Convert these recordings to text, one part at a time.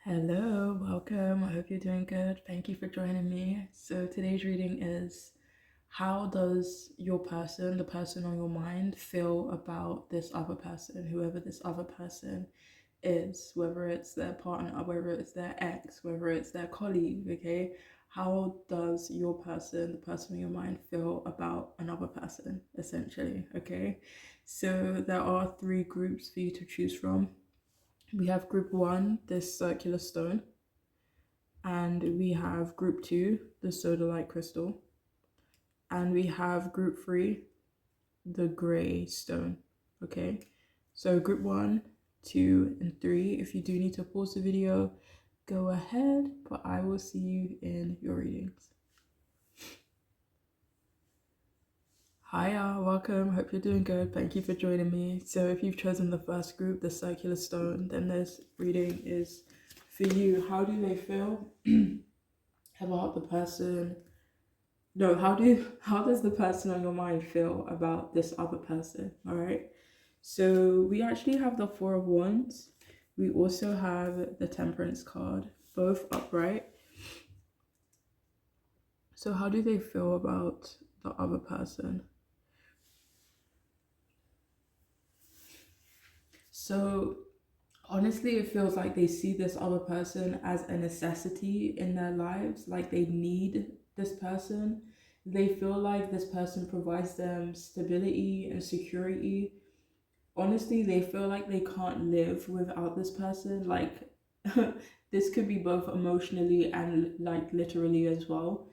Hello, welcome. I hope you're doing good. Thank you for joining me. So, today's reading is how does your person, the person on your mind, feel about this other person, whoever this other person is, whether it's their partner, whether it's their ex, whether it's their colleague, okay? How does your person, the person on your mind, feel about another person, essentially, okay? So, there are three groups for you to choose from. We have group one, this circular stone, and we have group two, the sodalite crystal, and we have group three, the gray stone. Okay, so group one, two, and three. If you do need to pause the video, go ahead, but I will see you in your readings. Hi, welcome. Hope you're doing good. Thank you for joining me. So, if you've chosen the first group, the circular stone, then this reading is for you. How do they feel about the person? No, how does the person on your mind feel about this other person? All right. So we actually have the Four of Wands. We also have the Temperance card, both upright. So how do they feel about the other person? So honestly, it feels like they see this other person as a necessity in their lives, like they need this person. They feel like this person provides them stability and security. Honestly, they feel like they can't live without this person. Like, this could be both emotionally and like literally as well.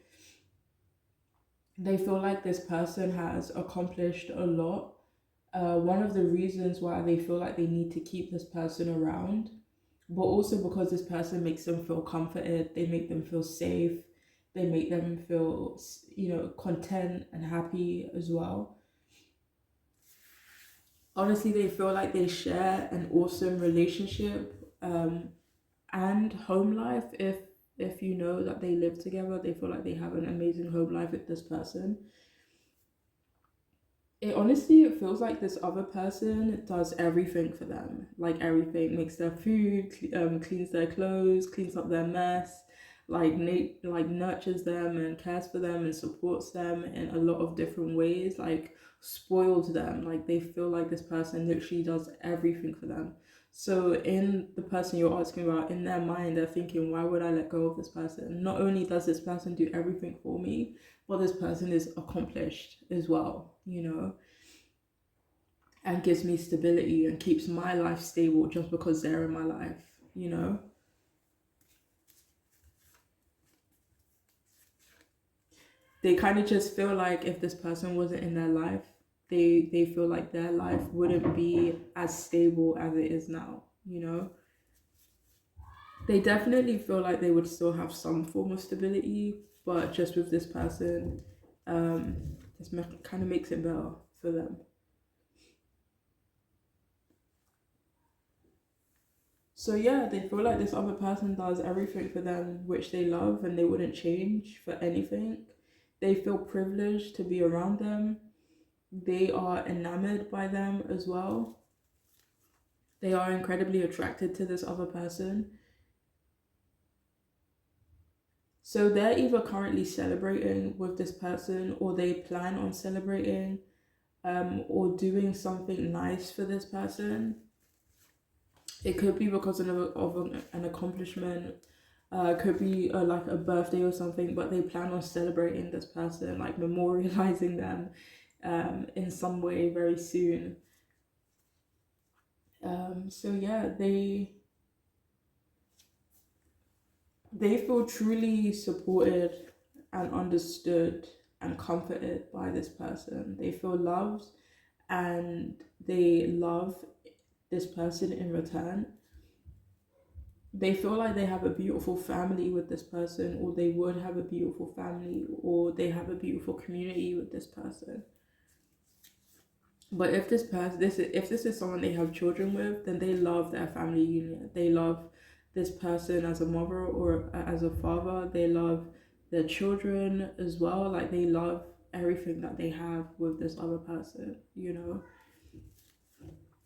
They feel like this person has accomplished a lot. One of the reasons why they feel like they need to keep this person around, but also because this person makes them feel comforted, they make them feel safe, they make them feel, content and happy as well. Honestly, they feel like they share an awesome relationship, and home life. If you know that they live together, they feel like they have an amazing home life with this person. It feels like this other person does everything for them, like everything, makes their food, cleans their clothes, cleans up their mess, like nurtures them and cares for them and supports them in a lot of different ways, like spoils them. Like they feel like this person literally does everything for them. So in the person you're asking about, in their mind, they're thinking, why would I let go of this person? Not only does this person do everything for me, but this person is accomplished as well, and gives me stability and keeps my life stable just because they're in my life. They kind of just feel like if this person wasn't in their life, they feel like their life wouldn't be as stable as it is now. They definitely feel like they would still have some form of stability, but just with this person, this kind of makes it better for them. So yeah, they feel like this other person does everything for them which they love and they wouldn't change for anything. They feel privileged to be around them. They are enamored by them as well. They are incredibly attracted to this other person. So they're either currently celebrating with this person, or they plan on celebrating, or doing something nice for this person. It could be because of an accomplishment. Could be like a birthday or something, but they plan on celebrating this person, like memorializing them in some way very soon. So yeah, they feel truly supported and understood and comforted by this person. They feel loved and they love this person in return. They feel like they have a beautiful family with this person, or they would have a beautiful family, or they have a beautiful community with this person. But if this is someone they have children with, then they love their family unit. They love this person as a mother or as a father. They love their children as well. Like they love everything that they have with this other person,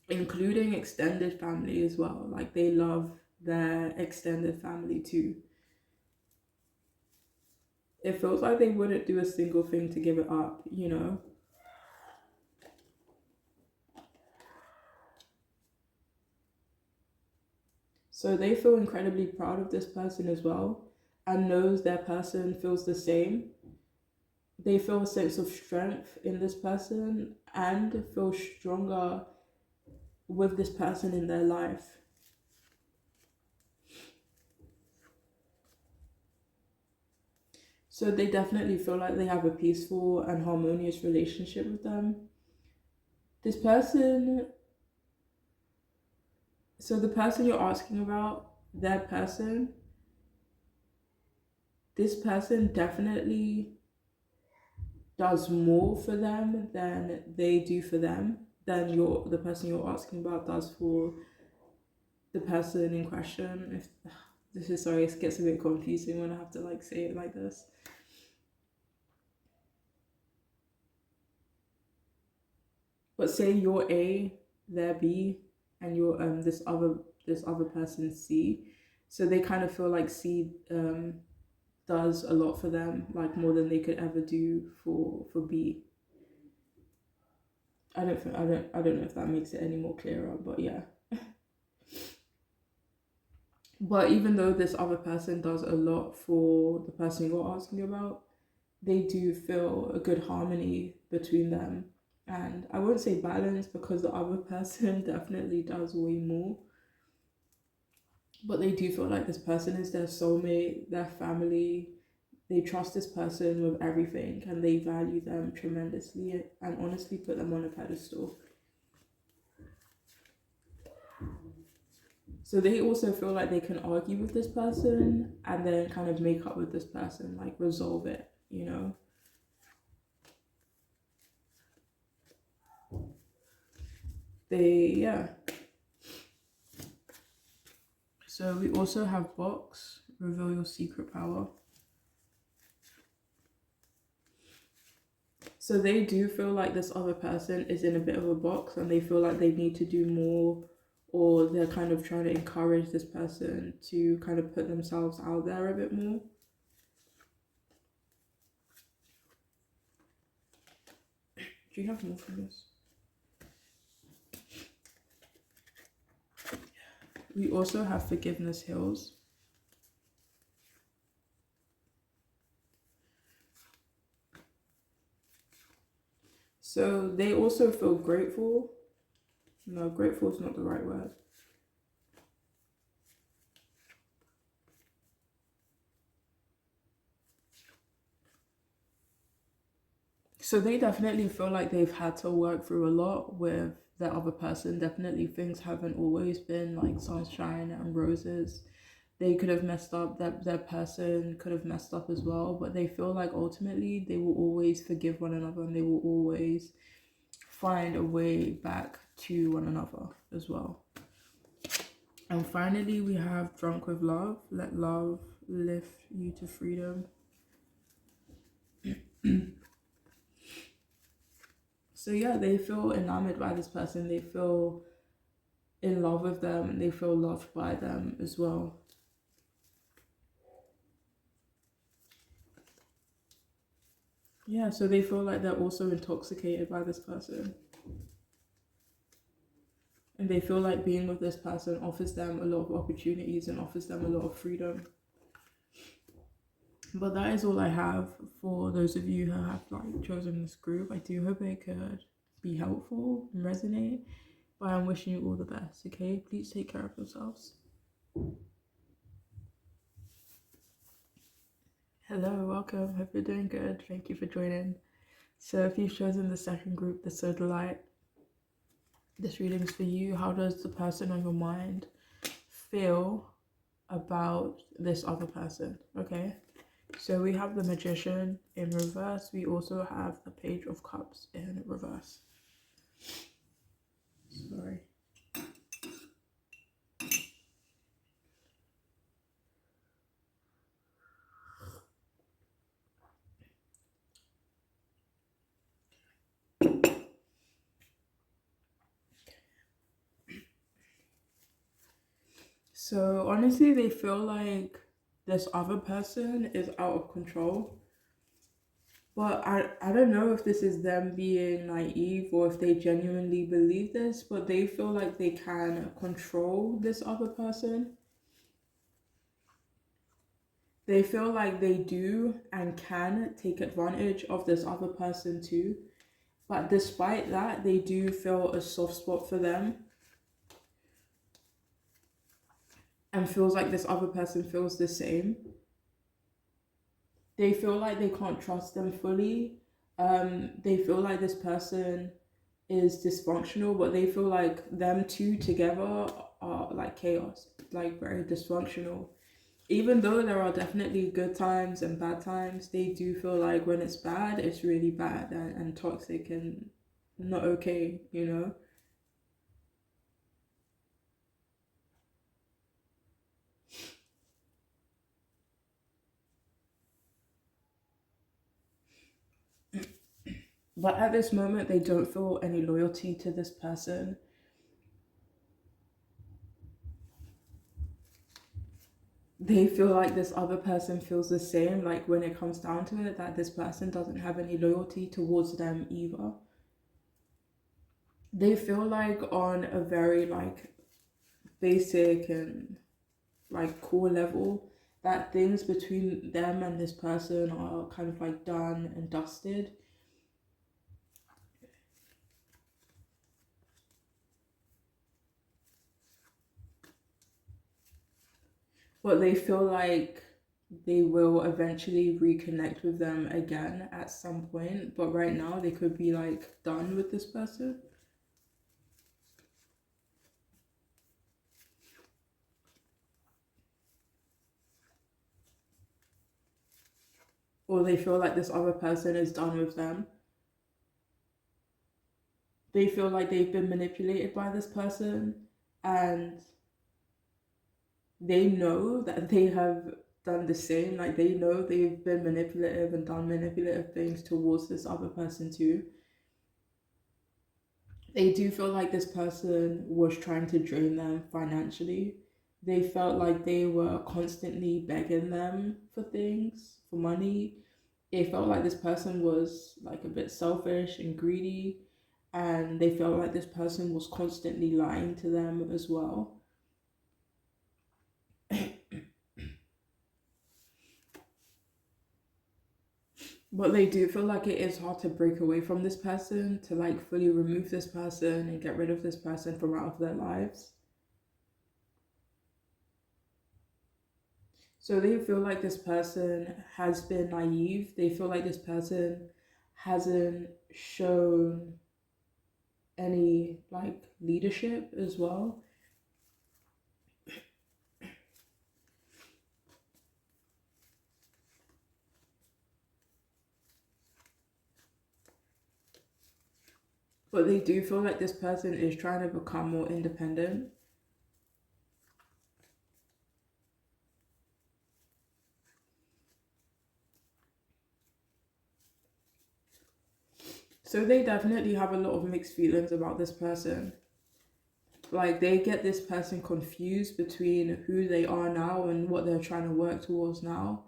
including extended family as well. Like they love their extended family too. It feels like they wouldn't do a single thing to give it up, you know? So they feel incredibly proud of this person as well, and knows their person feels the same. They feel a sense of strength in this person and feel stronger with this person in their life. So they definitely feel like they have a peaceful and harmonious relationship with them. This person, so the person you're asking about, that person, this person definitely does more for them than they do for them, than the person you're asking about does for the person in question. If this is, sorry, it gets a bit confusing when I have to like say it like this. But say you're A, they're B, and you're this other person C. So they kind of feel like C does a lot for them, like more than they could ever do for B. I don't know if that makes it any more clearer, but yeah. But even though this other person does a lot for the person you're asking about, they do feel a good harmony between them. And I won't say balance, because the other person definitely does way more. But they do feel like this person is their soulmate, their family. They trust this person with everything, and they value them tremendously and honestly put them on a pedestal. So they also feel like they can argue with this person and then kind of make up with this person, like resolve it, you know? Yeah. So we also have box, reveal your secret power. So they do feel like this other person is in a bit of a box, and they feel like they need to do more, or they're kind of trying to encourage this person to kind of put themselves out there a bit more. Do you have more from this? We also have forgiveness heals. So they also feel grateful. No, grateful is not the right word. So they definitely feel like they've had to work through a lot with the other person. Definitely things haven't always been like sunshine and roses. They could have messed up, that their person could have messed up as well, but they feel like ultimately they will always forgive one another, and they will always find a way back to one another as well. And finally, we have drunk with love. Let love lift you to freedom. So yeah, they feel enamored by this person. They feel in love with them, and they feel loved by them as well. Yeah, so they feel like they're also intoxicated by this person. And they feel like being with this person offers them a lot of opportunities and offers them a lot of freedom. But that is all I have for those of you who have like chosen this group. I do hope it could be helpful and resonate. But I'm wishing you all the best, okay? Please take care of yourselves. Hello, welcome. Hope you're doing good. Thank you for joining. So if you've chosen the second group, the So Delight, this reading is for you. How does the person on your mind feel about this other person? Okay. So we have the Magician in reverse. We also have the Page of Cups in reverse. Sorry. So honestly, they feel like this other person is out of control. But I don't know if this is them being naive or if they genuinely believe this, but they feel like they can control this other person. They feel like they do and can take advantage of this other person too. But despite that, they do feel a soft spot for them and feels like this other person feels the same. They feel like they can't trust them fully. They feel like this person is dysfunctional, but they feel like them two together are like chaos, like very dysfunctional. Even though there are definitely good times and bad times, they do feel like when it's bad, it's really bad and toxic and not okay, you know? But at this moment, they don't feel any loyalty to this person. They feel like this other person feels the same, like when it comes down to it, that this person doesn't have any loyalty towards them either. They feel like on a very like basic and like core level that things between them and this person are kind of like done and dusted. But they feel like they will eventually reconnect with them again at some point, but right now they could be like done with this person. Or they feel like this other person is done with them. They feel like they've been manipulated by this person and they know that they have done the same. Like they know they've been manipulative and done manipulative things towards this other person too. They do feel like this person was trying to drain them financially. They felt like they were constantly begging them for things, for money. They felt like this person was like a bit selfish and greedy, and they felt like this person was constantly lying to them as well. But they do feel like it is hard to break away from this person, to like fully remove this person and get rid of this person from out of their lives. So they feel like this person has been naive. They feel like this person hasn't shown any like leadership as well. But they do feel like this person is trying to become more independent. So they definitely have a lot of mixed feelings about this person. Like they get this person confused between who they are now and what they're trying to work towards now,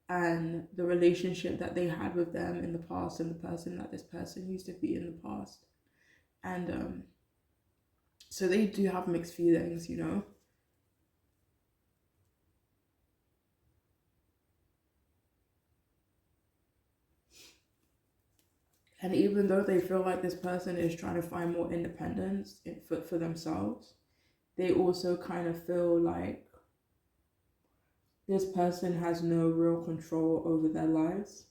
and the relationship that they had with them in the past and the person that this person used to be in the past. And so they do have mixed feelings, you know. And even though they feel like this person is trying to find more independence for themselves, they also kind of feel like this person has no real control over their lives.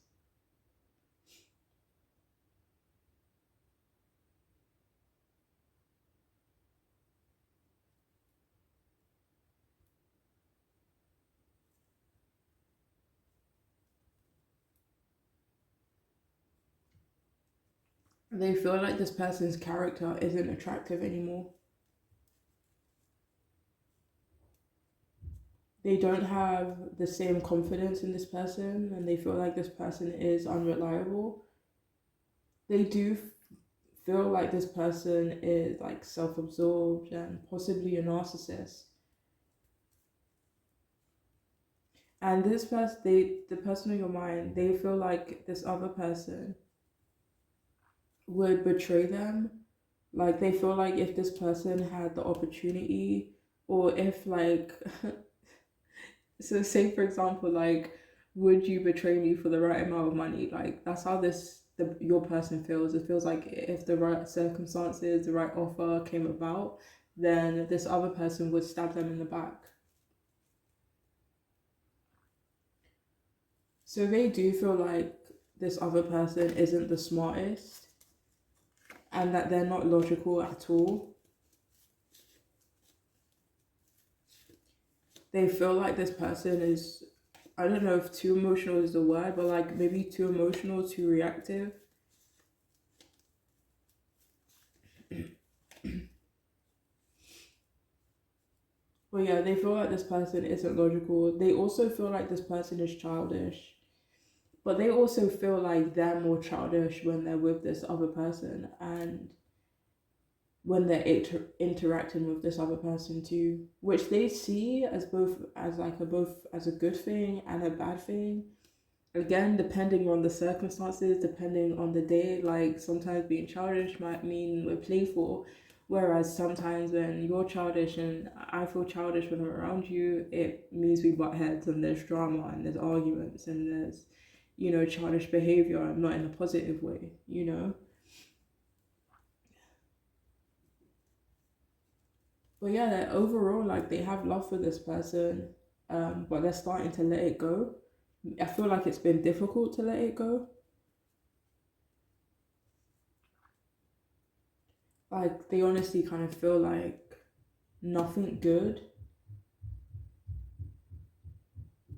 They feel like this person's character isn't attractive anymore. They don't have the same confidence in this person and they feel like this person is unreliable. They do feel like this person is like self absorbed and possibly a narcissist. And this person, the person in your mind, they feel like this other person would betray them. Like they feel like if this person had the opportunity, or if like, so say for example, like, would you betray me for the right amount of money? Like that's how your person feels. It feels like if the right circumstances, the right offer came about, then this other person would stab them in the back. So they do feel like this other person isn't the smartest and that they're not logical at all. They feel like this person is, I don't know if too emotional is the word, but like maybe too emotional, too reactive. But yeah, they feel like this person isn't logical. They also feel like this person is childish. But they also feel like they're more childish when they're with this other person and when they're interacting with this other person too, which they see as both as a good thing and a bad thing. Again, depending on the circumstances, depending on the day, like sometimes being childish might mean we're playful, whereas sometimes when you're childish and I feel childish when I'm around you, it means we butt heads and there's drama and there's arguments and there's, childish behavior, not in a positive way, But yeah, that overall, like they have love for this person, but they're starting to let it go. I feel like it's been difficult to let it go. Like they honestly kind of feel like nothing good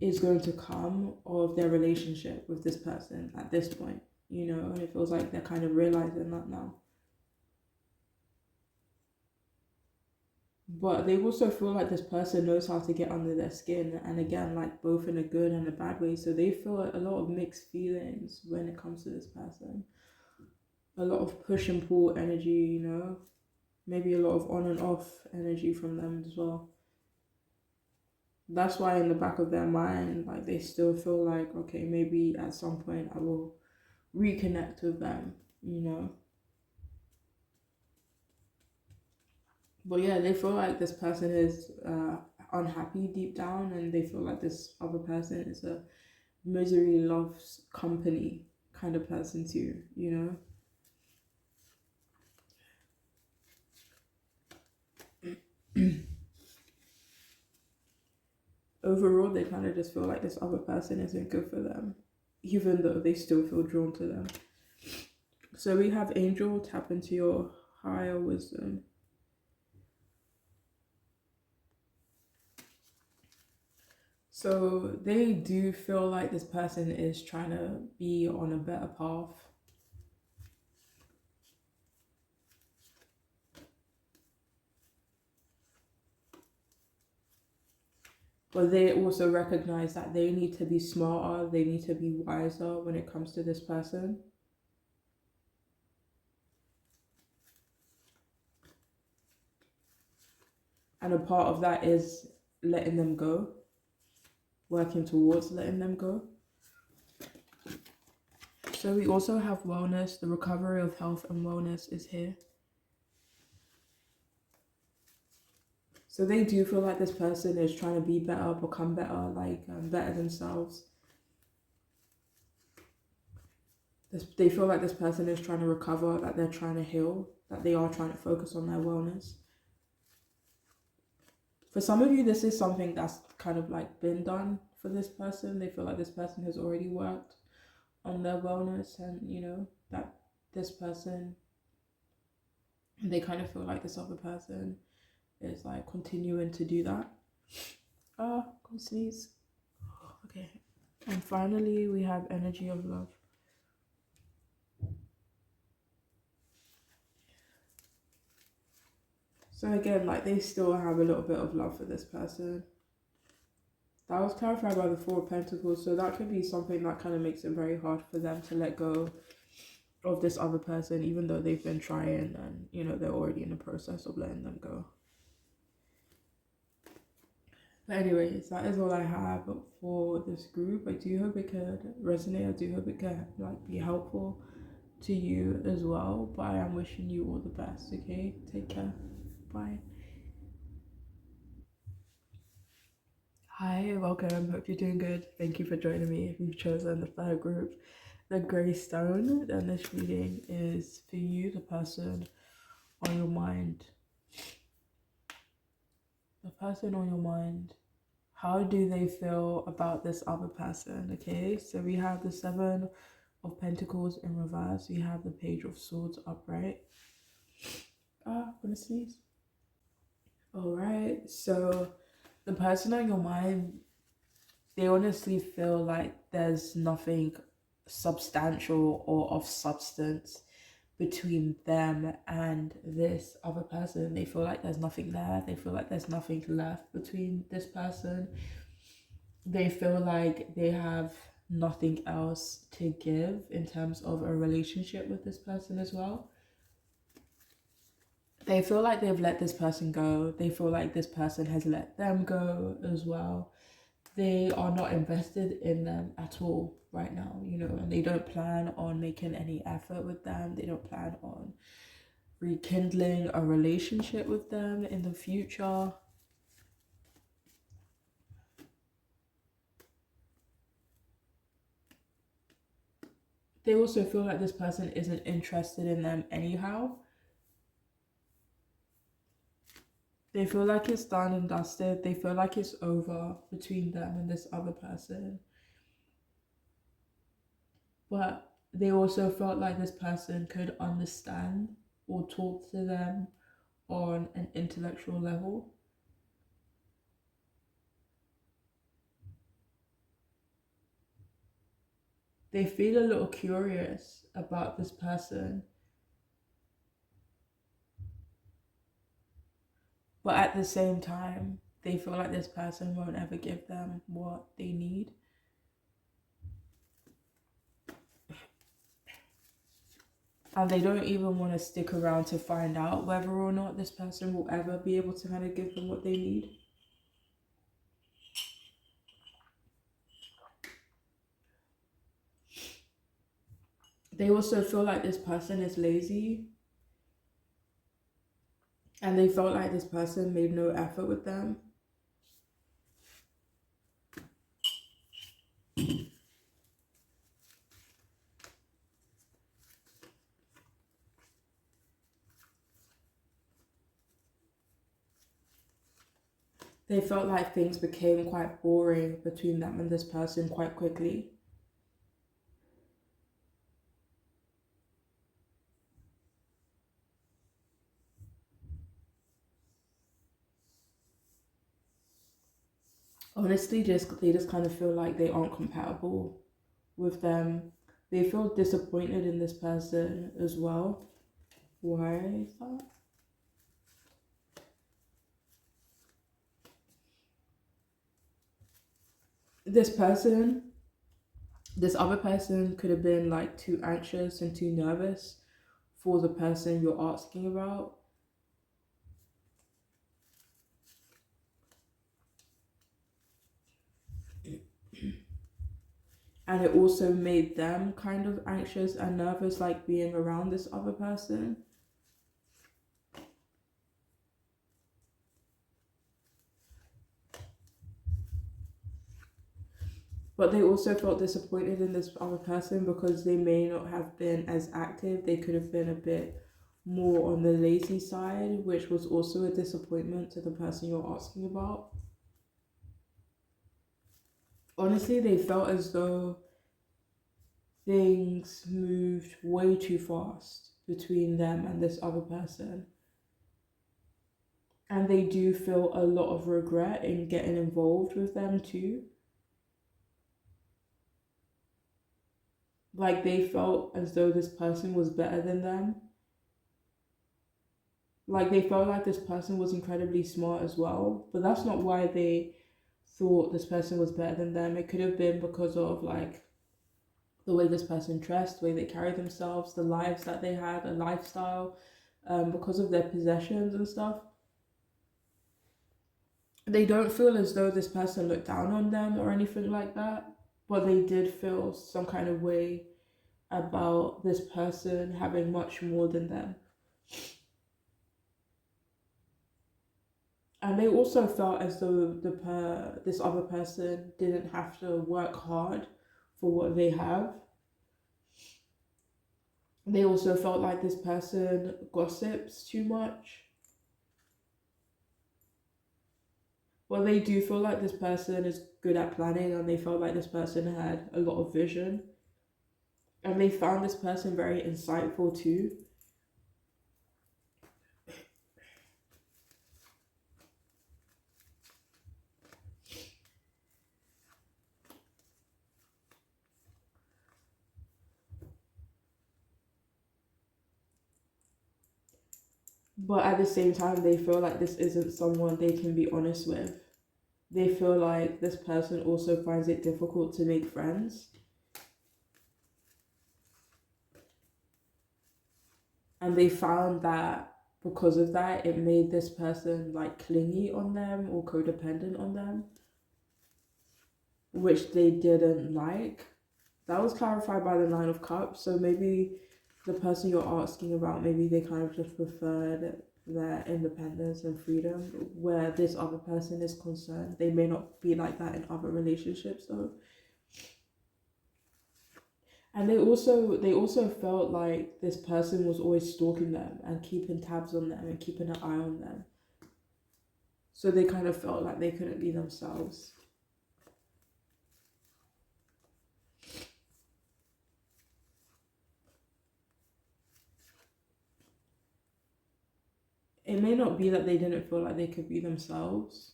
is going to come of their relationship with this person at this point, and it feels like they're kind of realizing that now. But they also feel like this person knows how to get under their skin, and again, like both in a good and a bad way. So they feel a lot of mixed feelings when it comes to this person. A lot of push and pull energy, maybe a lot of on and off energy from them as well. That's why in the back of their mind, like they still feel like, okay, maybe at some point I will reconnect with them. But yeah, they feel like this person is unhappy deep down, and they feel like this other person is a misery loves company kind of person too. Overall, they kind of just feel like this other person isn't good for them, even though they still feel drawn to them. So we have Angel, tap into your higher wisdom. So they do feel like this person is trying to be on a better path. But they also recognize that they need to be smarter, they need to be wiser when it comes to this person. And a part of that is letting them go, working towards letting them go. So we also have wellness. The recovery of health and wellness is here. So they do feel like this person is trying to be better, become better, like better themselves. They feel like this person is trying to recover, that they're trying to heal, that they are trying to focus on their wellness. For some of you, this is something that's kind of like been done for this person. They feel like this person has already worked on their wellness, and that this person, they kind of feel like this other person is like continuing to do that. Go sneeze. Okay. And finally, we have energy of love. So again, like they still have a little bit of love for this person. That was clarified by the Four of Pentacles, so that could be something that kind of makes it very hard for them to let go of this other person, even though they've been trying and they're already in the process of letting them go. But anyways, that is all I have for this group. I do hope it could resonate. I do hope it could like be helpful to you as well. But I am wishing you all the best. Okay, take care. Bye. Hi, welcome. Hope you're doing good. Thank you for joining me. If you've chosen the third group, the Grey Stone, then this reading is for you, the person on your mind. The person on your mind. How do they feel about this other person? Okay, so we have the Seven of Pentacles in reverse. We have the Page of Swords upright. I'm gonna sneeze. All right, so the person on your mind, they honestly feel like there's nothing substantial or of substance between them and this other person. They feel like there's nothing there. They feel like there's nothing left between this person. They feel like they have nothing else to give in terms of a relationship with this person as well. They feel like they've let this person go. They feel like this person has let them go as well. They are not invested in them at all right now, you know, and they don't plan on making any effort with them. They don't plan on rekindling a relationship with them in the future. They also feel like this person isn't interested in them anyhow. They feel like it's done and dusted. They feel like it's over between them and this other person. But they also felt like this person could understand or talk to them on an intellectual level. They feel a little curious about this person. But at the same time, they feel like this person won't ever give them what they need. And they don't even want to stick around to find out whether or not this person will ever be able to kind of give them what they need. They also feel like this person is lazy. And they felt like this person made no effort with them. They felt like things became quite boring between them and this person quite quickly. Honestly, they just kind of feel like they aren't compatible with them. They feel disappointed in this person as well. Why is that? This other person could have been like too anxious and too nervous for the person you're asking about. And it also made them kind of anxious and nervous, like being around this other person. But they also felt disappointed in this other person because they may not have been as active. They could have been a bit more on the lazy side, which was also a disappointment to the person you're asking about. Honestly, they felt as though things moved way too fast between them and this other person. And they do feel a lot of regret in getting involved with them too. Like they felt as though this person was better than them. Like they felt like this person was incredibly smart as well. But that's not why they thought this person was better than them. It could have been because of like the way this person dressed, the way they carried themselves, the lives that they had, a lifestyle, because of their possessions and stuff. They don't feel as though this person looked down on them or anything like that, but they did feel some kind of way about this person having much more than them. And they also felt as though this other person didn't have to work hard for what they have. They also felt like this person gossips too much. Well, they do feel like this person is good at planning, and they felt like this person had a lot of vision. And they found this person very insightful too. But at the same time, they feel like this isn't someone they can be honest with. They feel like this person also finds it difficult to make friends. And they found that because of that, it made this person like clingy on them or codependent on them, which they didn't like. That was clarified by the Nine of Cups. So maybe the person you're asking about, maybe they kind of just preferred their independence and freedom, where this other person is concerned. They may not be like that in other relationships though. And they also felt like this person was always stalking them and keeping tabs on them and keeping an eye on them. So they kind of felt like they couldn't be themselves. It may not be that they didn't feel like they could be themselves.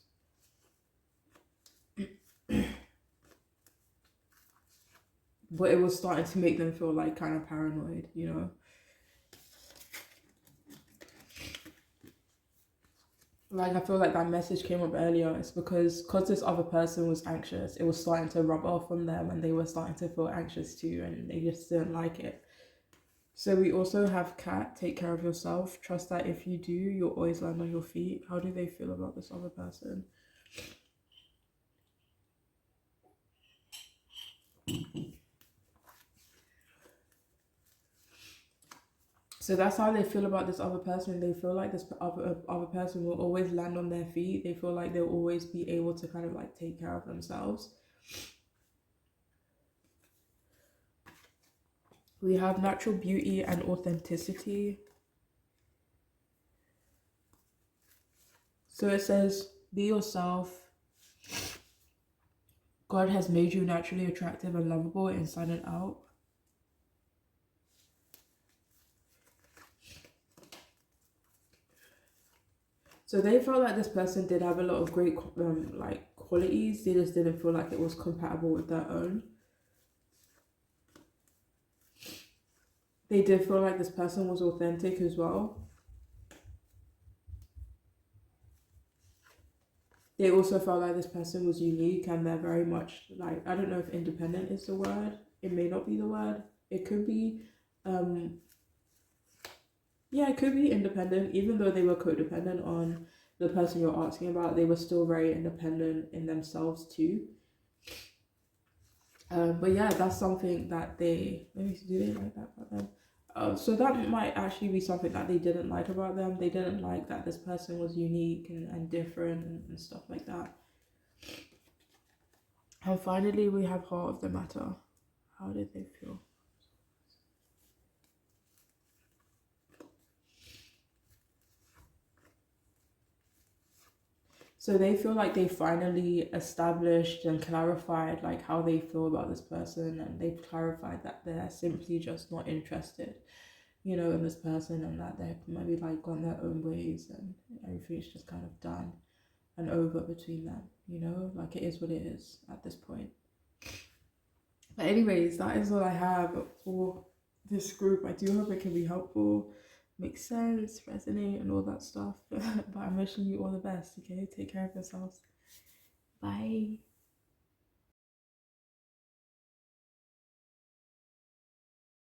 But it was starting to make them feel like kind of paranoid, you know? Like, I feel like that message came up earlier. It's because this other person was anxious, it was starting to rub off on them, and they were starting to feel anxious too, and they just didn't like it. So we also have Kat, take care of yourself. Trust that if you do, you'll always land on your feet. How do they feel about this other person? So that's how they feel about this other person. They feel like this other person will always land on their feet. They feel like they'll always be able to kind of like take care of themselves. We have natural beauty and authenticity. So it says, be yourself. God has made you naturally attractive and lovable inside and out. So they felt like this person did have a lot of great like qualities. They just didn't feel like it was compatible with their own. They did feel like this person was authentic as well. They also felt like this person was unique, and they're very much like, I don't know if independent is the word. It may not be the word. It could be, yeah, it could be independent. Even though they were codependent on the person you're asking about, they were still very independent in themselves too. But yeah, that's something that let me see, do they like that about them? So that might actually be something that they didn't like about them. They didn't like that this person was unique and different and stuff like that. And finally, we have Heart of the Matter. How did they feel? So they feel like they finally established and clarified like how they feel about this person, and they've clarified that they're simply just not interested, you know, in this person, and that they're maybe like gone their own ways and everything's just kind of done and over between them, you know, like it is what it is at this point. But anyways, that is all I have for this group. I do hope it can be helpful, make sense, resonate, and all that stuff. But I'm wishing you all the best, okay? Take care of yourselves. Bye.